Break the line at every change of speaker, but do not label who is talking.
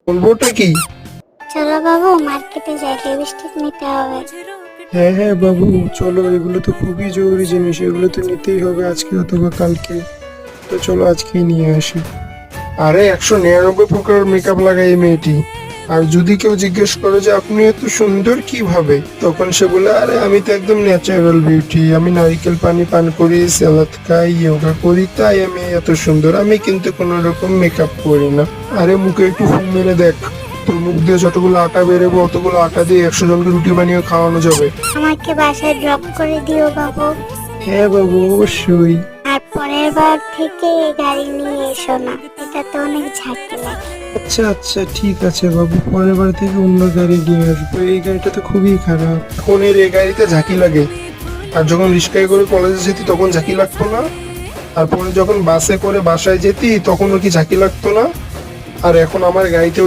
বলবোটা কি?
চলো বাবু মার্কেটে যাই, লিপস্টিক নিতে হবে।
হ্যাঁ হ্যাঁ বাবু, চলো, এগুলো তো খুবই জরুরি জিনিস, এগুলো তো নিতেই হবে আজকে অথবা কালকে। তো চলো আজকেই নিয়ে আসি। আরে 199 প্রকার মেকআপ লাগায় এই মেয়েটি। আর যদি কেউ জিজ্ঞেস করে যে আপনি এত সুন্দর কিভাবে, তখন সে বলে আরে আমি তো একদম ন্যাচারাল বিউটি, আমি নারকেল পানি পান করি, সালাদ খাই, যোগা করি, তাই আমি এত সুন্দর, আমি কিন্তু কোনো রকম মেকআপ করি না। আরে মুখে একটু ফু মেরে দেখ, তোর মুখ দিয়ে যতগুলো আটা বেরোবে অতগুলো আটা দিয়ে 100 জনকে রুটি বানিয়ে খাওয়ানো যাবে।
আমাকে বাসায় ড্রপ করে দিও বাবু।
হ্যাঁ বাবু, অবশ্যই।
আর পরের বার থেকে গাড়ি নিয়ে এসো না, এটাতে অনেক ঝাঁকি লাগে।
আচ্ছা আচ্ছা, ঠিক আছে বাবু, পরের বার থেকে অন্য গাড়ি নিয়ে আসবো, এই গাড়িটা তো খুবই খারাপ। ফোনের এই গাড়িতে ঝাঁকি লাগে, আর যখন রিক্সায় করে কলেজে যেতি তখন ঝাঁকি লাগতো না? আর পরে যখন বাসে করে বাসায় যেতি তখন কি ঝাঁকি লাগতো না? আর এখন আমার গাড়িতে উঠে